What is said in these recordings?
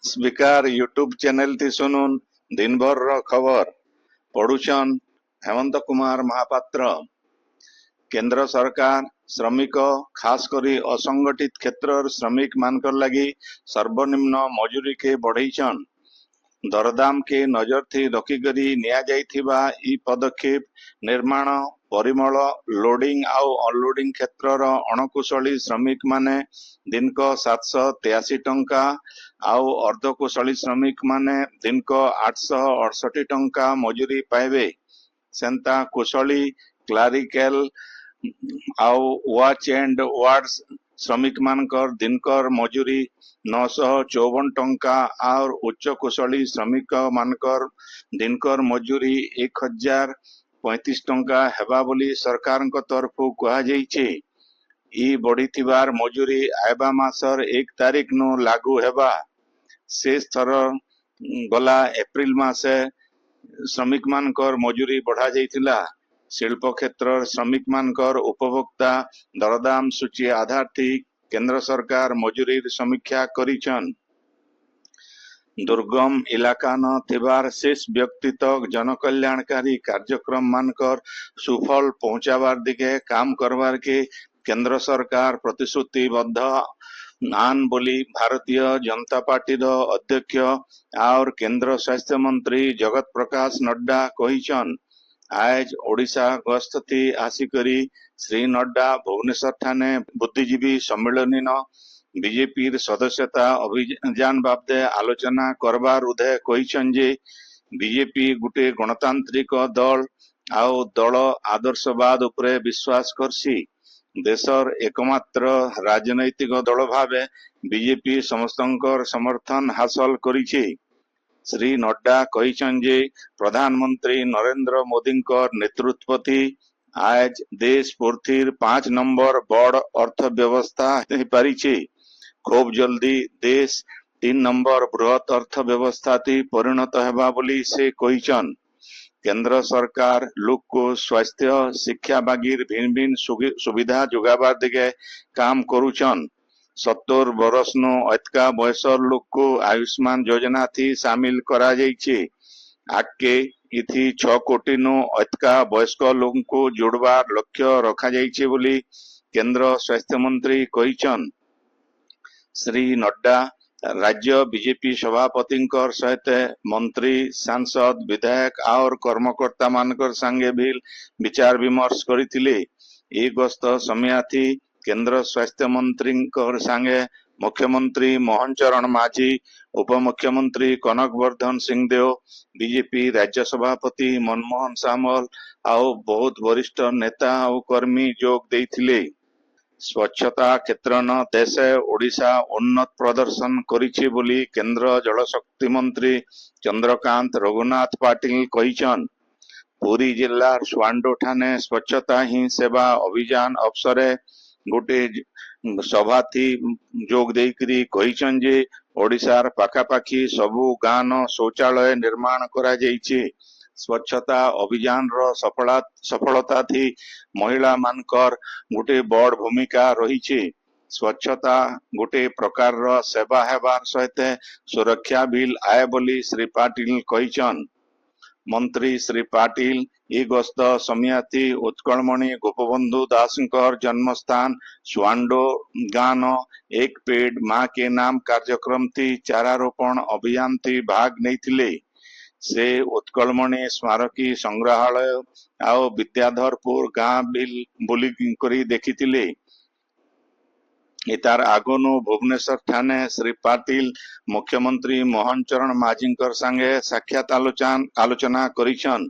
Speaker YouTube channel थी सुनुन दिन भर रो खबर पढ़ुछन हेमंत कुमार महापात्र। केंद्र सरकार श्रमिक खास करी असंगठित क्षेत्र श्रमिक मानकर लगी सर्वनिम्न मजूरी के बढ़ाईछन। दरदाम के नजर थी रखिकरी निया जाइथिबा ई पदक्षेप निर्माण परिमल लोडिंग आउ अनलोडिंग क्षेत्र अणकुशली श्रमिक माने दिनक 783 टंका आउ अर्धकुशली श्रमिक माने दिनक 868 टंका मजूरी पाइबे। सेंता कुशली क्लारिकल आउ वाच एंड वार्ड्स श्रमिक मानकर दिनकर मजूरी 954 टंका और उच्च कुशली श्रमिक मानकर दिनकर मजूरी 1035 टंका हेबा बोली सरकार तरफ कहा जाइछे। ई बढ़ीथिबार मजूरी आयबा मासर 1 तारीख नु लागू हेबा। शेष थर गला एप्रिल मासे श्रमिक मानकर मजूरी बढ़ा जाइथिला। शिल्प क्षेत्र श्रमिक मानकर उपभोक्ता दरदाम सूची आधार थी केंद्र सरकार मजूरी समीक्षा करिछन। दुर्गम इलाका न थिबार शेष व्यक्ति तक जनकल्याणकारी कार्यक्रम मानकर सुफल पहुंचाबार दिगे काम करबार के केंद्र सरकार प्रतिश्रुतिबद्ध आन बोली भारतीय जनता पार्टी अध्यक्ष और केंद्र स्वास्थ्य मंत्री जगत प्रकाश नड्डा कहिछन। आज ओडिशा गस्त थी आसिकरी श्री नड्डा भुवनेश्वर ठाने बुद्धिजीवी सम्मेलन बीजेपी सदस्यता अभियान बाबदे आलोचना करबार उदय कहिछन जे बीजेपी गुटे गणतांत्रिक दल आउ दल आदर्शवाद उपरे विश्वास करसी। देशर एकमात्र राजनैतिक दल भावे बीजेपी समस्तंकर समर्थन हासिल करिछि। श्री नड्डा कहिछन जे प्रधानमंत्री नरेंद्र मोदी नेतृत्व थी आज देश पूर्तिर 5 नंबर बड़ अर्थव्यवस्था हो पारिछि। खूब जल्दी देश 3 नंबर बृहत अर्थव्यवस्था थी परिणत हेबा बोली से कहिछन। केंद्र सरकार लोक को स्वास्थ्य शिक्षा बागिर भिन्न भिन्न सुविधा जोगाबार दिगे काम करुछन। 70 बरस नो अतका बयसर लोक को आयुष्मान योजना थी शामिल करा जाइछे। आगे इथी 6 कोटी नो अतका वयस्क लोक को जोड़बार लक्ष्य रखा जाइछे बोली केंद्र स्वास्थ्य मंत्री कहिछन। श्री नड्डा राज्य बीजेपी सभापति सहित मंत्री सांसद विधायक और कर्मकर्ता मानकर संगे भी विचार विमर्श करथिले। ए गस्त समय थी केंद्र स्वास्थ्य मंत्री संगे मुख्यमंत्री मोहन चरण माझी उप मुख्यमंत्री कनक वर्धन सिंहदेव बीजेपी राज्य सभापति मनमोहन सामल आउ बहुत वरिष्ठ नेता और कर्मी जोग देथिले। स्वच्छता क्षेत्र न देशे ओडिशा उन्नत प्रदर्शन करिछि बोली केंद्र जलशक्ति मंत्री चंद्रकांत रघुनाथ पाटिल कहिछन। पुरी जिला स्वांडो ठाने स्वच्छता ही सेवा अभियान अवसरे गोटे सभा थी जोग देकरी कहिछन जे ओडिशार पाखापाखी सबु गाँ न शौचालय निर्माण करा जाइछि। स्वच्छता अभियान रो सफलता थी महिला मानकर गोटे बड़ भूमिका रही। स्वच्छता गोटे प्रकार रो सेवा हेबार सहित सुरक्षा बिल आए बोली श्री पाटिल कहिछन। मंत्री श्री पाटिल ए गस्त समय थी उत्कलमणि गोपबंधु दासंकर जन्मस्थान स्वांडो गान एक पेड़ माँ के नाम कार्यक्रम थी चारारोपण अभियान थी भाग नहीं से उत्कलमणि स्मारकी संग्रहालय आउ विद्याधरपुर गाँ बिल बुली करी देखिथिले। इतार आगोनु भुवनेश्वर ठाने श्री पाटिल मुख्यमंत्री मोहन चरण माझींकर संगे साक्षात आलोचना करिछन।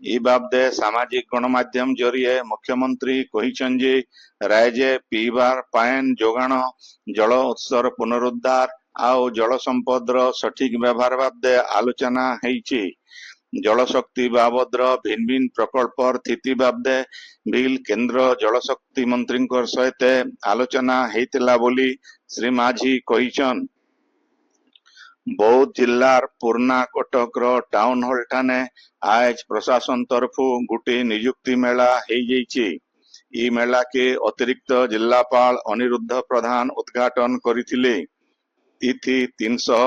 ई बाबदे सामाजिक गणमाध्यम जरिए मुख्यमंत्री कहिछन जे राज्य पीबार पायन जोगाण जल उत्सर पुनरुद्धार आउ जल संपदर सठिक व्यवहार बाबदे आलोचना हेइछि। जल शक्ति बाबद्र भिन्न भिन्न प्रकल्पर स्थिति बाबदे बिल केंद्र जल शक्ति मंत्री सहित आलोचना हेतिला बोली श्री माझी कहिछन। बौद्ध जिल्लार पूर्णा कटक टाउन हॉल ठाने आज प्रशासन तरफु गोटे नियुक्ति मेला हेइ जाइछि। ई मेला के अतिरिक्त जिल्लापाल अनिरुद्ध प्रधान उद्घाटन करिथिले। तिथि 300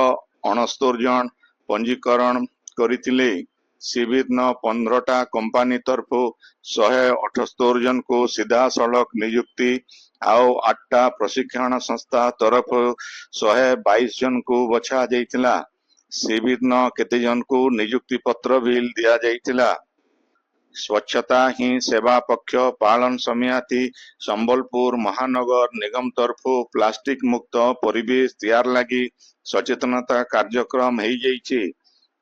69 जन पंजीकरण करथिले। शिविर न 15टा कंपनी तरफु 178 जन को सीधा सड़क नियुक्ति आउ 8टा प्रशिक्षण संस्था तरफ 122 जन को बछा जाइतिला। शिविर न केते जन को नियुक्ति पत्र भी दिया जाइतिला। स्वच्छता ही सेवा पक्ष पालन समिति संबलपुर महानगर निगम तरफु प्लास्टिक मुक्त परिवेश तैयार लगी सचेतनता कार्यक्रम हो जाइछि।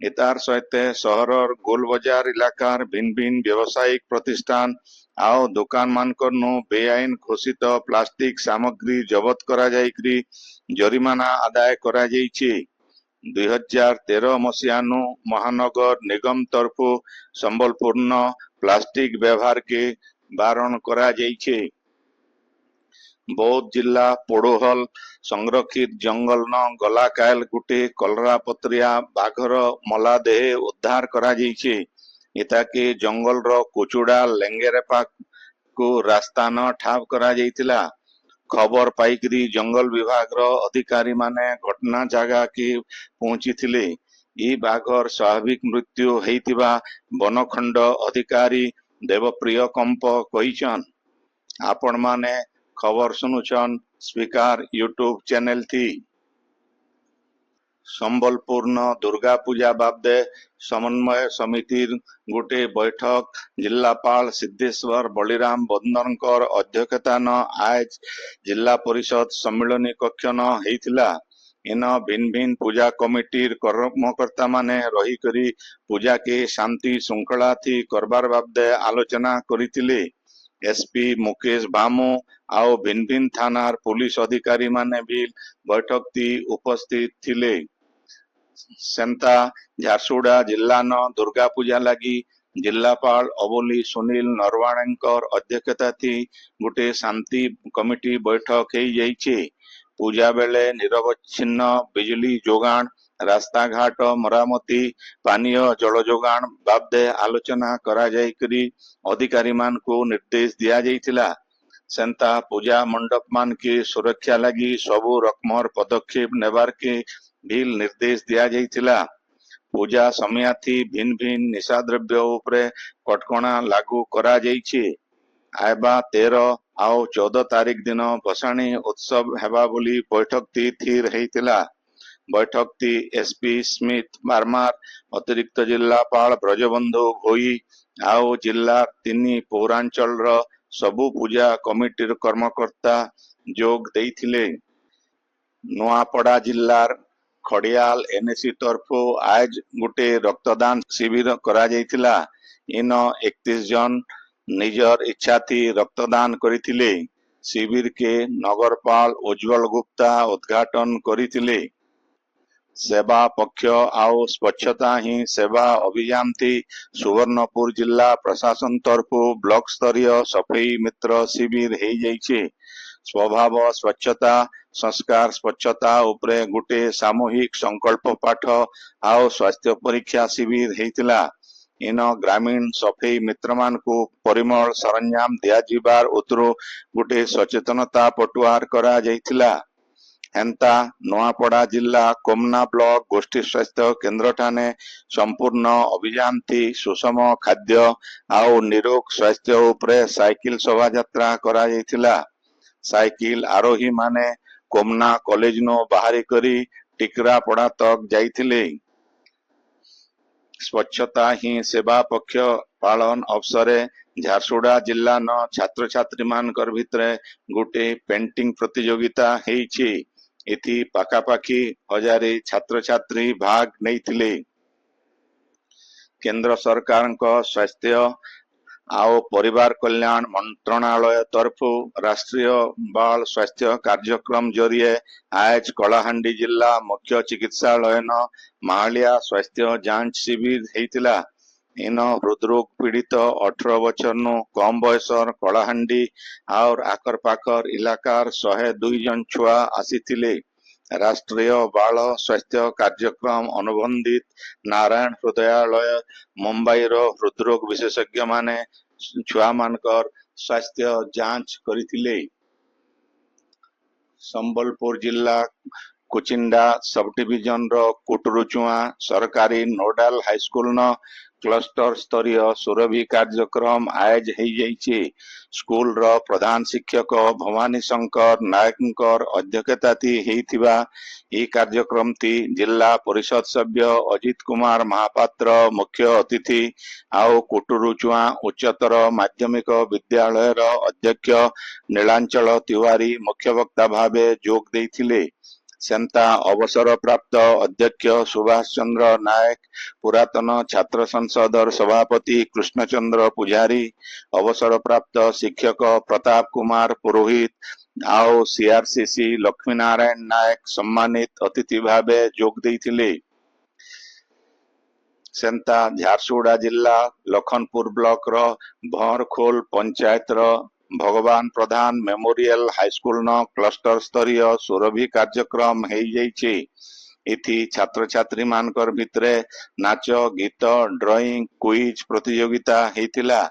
एतार सहित सहरर गोल बाजार इलाकार भिन्न भिन्न व्यावसायिक प्रतिष्ठान आओ दुकान मानकर नु बेआईन घोषित प्लास्टिक सामग्री जबत करा जाइकरी जरिमाना आदाय करा जाइछि। 2013 मसीहा नु महानगर निगम तरफु संबलपुर न प्लास्टिक व्यवहार के बारण करा जाइछि। बौद्ध जिला पोड़ोहल संरक्षित जंगल न गला कायल गुटे कलरा पत्रिया बाघर मला देह उद्धार करा जाइछि। एता के जंगल रो कुचुड़ा लेंगेरेपा को रास्ता न ठाव करा जाइतिला। खबर पाइकरी जंगल विभाग रो अधिकारी माने घटना जगह के पहुंची थिले। ई बाघर स्वाभाविक मृत्यु हेतिबा वनखंड अधिकारी देवप्रिय कंप कहिछन। आपण माने खबर सुनुछन स्पीकर यूट्यूब चैनल थी। संबलपुर न दुर्गा पूजा बाबदे समन्वय समिति गोटे बैठक जिलापाल सिद्धेश्वर बलिराम बंदरकर अध्यक्षता न आज जिला परिषद सम्मिलनी कक्ष न हेतिला। इन भिन्न भिन्न पूजा कमिटी कर्मकर्ता माने रही करी पूजा के शांति श्रृंखला थी करबार बाबदे आलोचना करितिले। एसपी मुकेश बामू आओ भिन्न भिन्न थानार पुलिस अधिकारी माने भी बैठक थी उपस्थित थिले। सेंता झारसुगुड़ा जिला न दुर्गा पूजा लगी जिलापाल अबोली सुनील नरवाणेकर अध्यक्षता थी गोटे शांति कमिटी बैठक हो जाइछे। पूजा बेले निरवच्छिन्न बिजली जोगाण रास्ता घाट मरामती पानीय जल जोगाण बाबदे आलोचना करा जाइकरी अधिकारी मान को निर्देश दिया जाइतिला। सेंता पूजा मंडप मान की सुरक्षा लगी सबु रकमर पदक्षेप नेबार के भी निर्देश दिया जाइतिला। पूजा समयाथी भिन्न भिन्न निशा द्रव्य उपरे कटकणा लागू करा जाइछि। आयबा 13 आउ 14 तारीख दिन भसाणी उत्सव हेबा बोली बैठक ती थीर हेतिला। बैठक ती एसपी स्मिथ मारमार अतिरिक्त जिलापाल ब्रजबंधु भोई आउ जिला 3 पौरांचल रो सबु पूजा कमिटीर कर्मकर्ता जोग देइथिले। नुआपड़ा जिल्लार खड़ियाल एनएसी तरफो आज गोटे रक्तदान शिविर करा जाइतिला। इन 31 जन निजर इच्छा थी रक्तदान करिथिले। शिविर के नगरपाल उज्जवल गुप्ता उद्घाटन करिथिले। सेवा पक्ष आउ स्वच्छता ही सेवा अभियान थी सुवर्णपुर जिला प्रशासन तरफु ब्लॉक स्तरीय सफाई मित्र शिविर हो जाइछे। स्वभाव स्वच्छता संस्कार स्वच्छता उपरे गोटे सामूहिक संकल्प पाठ आउ स्वास्थ्य परीक्षा शिविर हेतिला। इन ग्रामीण सफाई मित्र मान को परिमल सरंजाम दिया जीवार उतरो गोटे सचेतनता पटुआर करा जाइतिला। हेंता नुआपड़ा जिला कोमना ब्लॉक गोष्ठी स्वास्थ्य केंद्र ठाने संपूर्ण अभियान थी सुषम खाद्य आउ निरोग स्वास्थ्य उपरे साइकिल शोभा यात्रा करा जाइतिला। साइकिल आरोही माने कोमना कॉलेज नो बाहरी करी टिकरापड़ा तक जाइतिले। स्वच्छता ही सेवा पक्ष पालन अवसरे झारसुगुड़ा जिला न छात्र छात्री मानकर भितरे गोटे पेंटिंग प्रतियोगिता हेइछि। इति पाखापाखी 1000 छात्र छात्री भाग नैथिले। केंद्र सरकार को स्वास्थ्य आओ परिवार कल्याण मंत्रणालय तरफु राष्ट्रीय बाल स्वास्थ्य कार्यक्रम जरिए आज कलाहांडी जिला मुख्य चिकित्सालय न महालिया स्वास्थ्य जांच शिविर हेतिला। इन हृदरोग पीड़ित 18 वर्ष नु कम बयसर कलाहांडी और आकर पाखर इलाकार 102 जन छुआ आसीथिले। राष्ट्रीय बाल स्वास्थ्य कार्यक्रम अनुबंधित नारायण हृदयालय मुंबई रो हृदरोग विशेषज्ञ माने छुआ मानकर स्वास्थ्य जांच करिथिले। संबलपुर जिला कुचिंडा सब डिविजन रो कुटरुचुआ सरकारी नोडाल हाईस्कूल न क्लस्टर स्तरीय सुरभि कार्यक्रम आयोज हो स्कूल रो प्रधान शिक्षक भवानी शंकर नायक अध्यक्षता होइथिबा ई कार्यक्रम थी जिला परिषद सभ्य अजित कुमार महापात्र मुख्य अतिथि आउ कुटुरुचुआ उच्चतर माध्यमिक विद्यालय रो अध्यक्ष नीलांचल तिवारी मुख्य वक्ता भावे जोग देइथिले। सेंता अवसर प्राप्त अध्यक्ष सुभाष चंद्र नायक पुरातन छात्र संसदर सभापति कृष्णचंद्र पुजारी अवसर प्राप्त शिक्षक प्रताप कुमार पुरोहित आओ सीआरसीसी लक्ष्मीनारायण नायक सम्मानित अतिथि भावे जोग देइथिले। सेंता झारसुगुड़ा जिला लखनपुर ब्लॉक रो भरखोल पंचायत रो भगवान प्रधान मेमोरियल हाईस्कूल न क्लस्टर स्तरीय सुरभि कार्यक्रम हो जाइए। इथि छात्र छात्री मानकर भितरे नाच गीत ड्राइंग क्विज प्रतियोगिता होइतिला।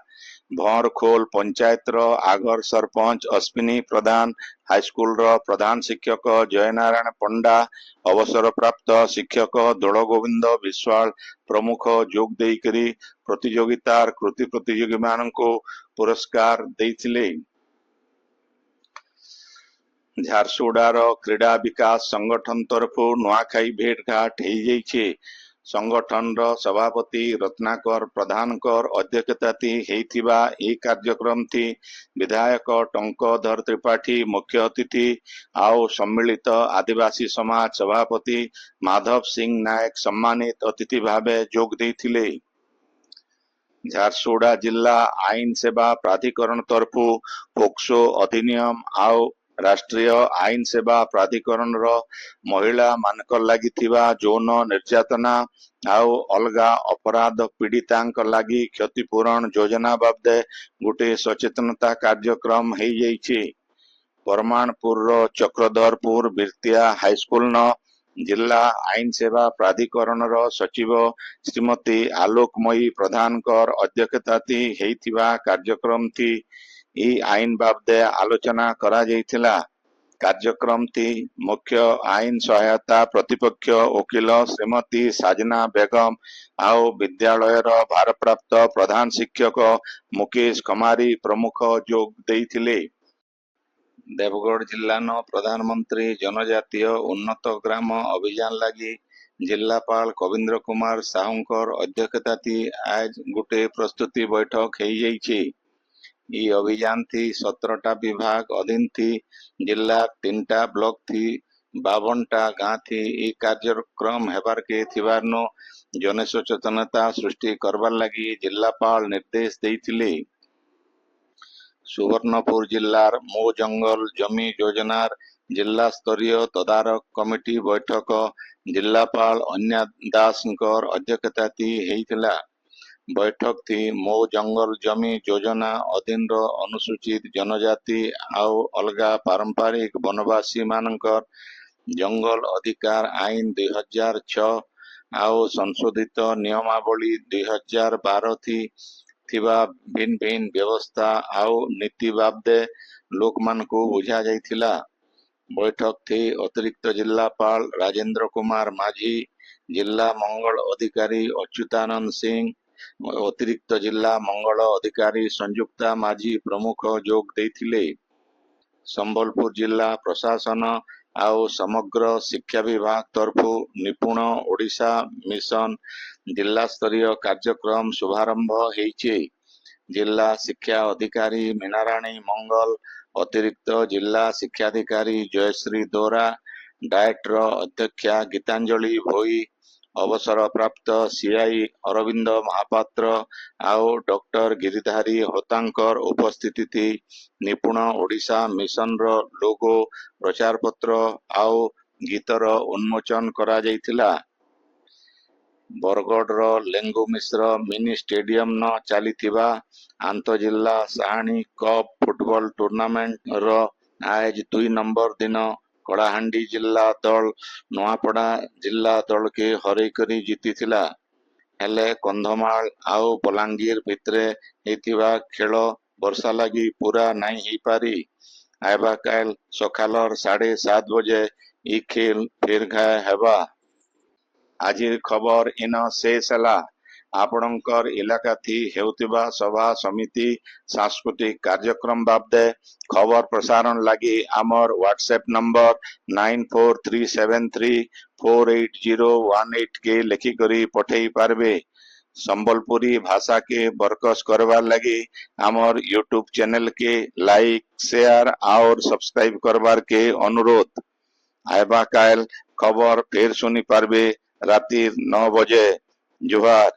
भरखोल पंचायत रो आगर सरपंच अश्विनी प्रधान हाईस्कूल रो प्रधान शिक्षक जयनारायण पंडा अवसर प्राप्त शिक्षक दोल गोविंद विश्वाल प्रमुख जोग देइकरी प्रतियोगितार कृति प्रतियोगी माननको पुरस्कार देइथिले। झारसुगुड़ार क्रीड़ा विकास संगठन तरफु नुआखाई भेट घाट हो जाइए। संगठन सभापति रत्नाकर प्रधानकर अध्यक्षता होइथिबा ई कार्यक्रम थी विधायक टंकधर त्रिपाठी मुख्य अतिथि आओ सम्मिलित आदिवासी समाज सभापति माधव सिंह नायक सम्मानित अतिथि भावे जोग देइथिले। झारसुगुड़ा जिला आईन सेवा प्राधिकरण तरफु पोक्सो अधिनियम आओ राष्ट्रीय आईन सेवा प्राधिकरण रो महिला मानक लागि थिबा जौन निर्यातना आउ अलगा अपराध पीड़ितांक लागि क्षतिपूरण योजना बाबदे गोटे सचेतनता कार्यक्रम हो जाइए। परमाणपुर रो चक्रधरपुर बिरतिया हाईस्कूल न जिला आईन सेवा प्राधिकरण रो सचिव श्रीमती आलोकमयी प्रधानकर अध्यक्षता होइथिबा कार्यक्रम थी ई आईन बाबदे आलोचना करा जाइथिला। कार्यक्रम थी मुख्य आईन सहायता प्रतिपक्ष वकील श्रीमती साजना बेगम आओ विद्यालय भारप्राप्त प्रधान शिक्षक मुकेश कमारी प्रमुख जोग देइथिले। देवगढ़ जिला न प्रधानमंत्री जनजातीय उन्नत ग्राम अभियान लगी जिलापाल कविंद्र कुमार साहूकर अध्यक्षता आज गोटे प्रस्तुति बैठक हो जाइए। ई अभियान थी 17टा विभाग अधीन थी जिला 3टा ब्लॉक थी 52टा गाँ थी ई कार्यक्रम हेबार के थिबारनो जन सचेतनता सृष्टि करबार लगी जिलापाल निर्देश देइथिले। सुवर्णपुर जिलार मो जंगल जमी योजनार जिला स्तरीय तदारक कमिटी बैठक जिलापाल अन्या दासकर अध्यक्षता होइथिला। बैठक थी मो जंगल जमी योजना अधीन अनुसूचित जनजाति आउ अलगा पारंपरिक वनवासी मानकर जंगल अधिकार आईन 2006 आउ संशोधित नियमावली 2012 थी थिबा भिन्न भिन्न व्यवस्था आउ नीति बाबदे लोक मान को बुझा जाइथिला। बैठक थी अतिरिक्त जिलापाल राजेंद्र कुमार माझी जिला मंगल अधिकारी अच्युतानंद सिंह अतिरिक्त जिला मंगल अधिकारी संयुक्ता माझी प्रमुख जोग देइथिले। संबलपुर जिला प्रशासन आउ समग्र शिक्षा विभाग तरफु निपुण ओडिशा मिशन जिला स्तरीय कार्यक्रम शुभारंभ होइछे। जिला शिक्षा अधिकारी मीनाराणी मंगल अतिरिक्त जिला शिक्षाधिकारी जयश्री दोरा डायट अध्यक्षा गीतांजलि भोई अवसर प्राप्त सीआई अरविंद महापात्र आओ डॉक्टर गिरिधारी होतांकर उपस्थिति थी निपुण ओडिशा मिशन रो लोगो प्रचार पत्र आओ गीतर उन्मोचन करा जाइथिला। बरगढ़ रो लेंगु मिश्र मिनी स्टेडियम न चलीथिबा आंतजिल्ला साहानी कप फुटबॉल टूर्नामेंट रो आज 2 नंबर दिन कलाहांडी जिला दल नुआपड़ा जिला दल के हरई करी जीतीथिला। हेले कंधमाल आउ बलांगीर भितरे हेतिबा खेल वर्षा लगी पूरा नहीं ही पारी आइबा काल सकालर 7:30 बजे ଇ ଖେଲ ଫେର ଘାଏ ହେବା। ଆଜିର ଖବର ଇନ ଶେଷ ହେଲା। ଆପଣଙ୍କର ଇଲାକାଥି ହେଉଥିବା ସଭା ସମିତି ସାଂସ୍କୃତିକ କାର୍ଯ୍ୟକ୍ରମ ବାବଦେ ଖବର ପ୍ରସାରଣ ଲାଗି ଆମର ହ୍ୱାଟ୍ସଆପ ନମ୍ବର 9437348018 କେ ଲେଖିକରି ପଠେଇ ପାରବେ। ସମ୍ବଲପୁରୀ ଭାଷା के बरकस करवार लगी आमर यूट्यूब चैनल के लाइक शेयर और सब्सक्राइब करवार के अनुरोध। आइबा काल खबर फिर सुनी पारबे राति 9 बजे। जुहार।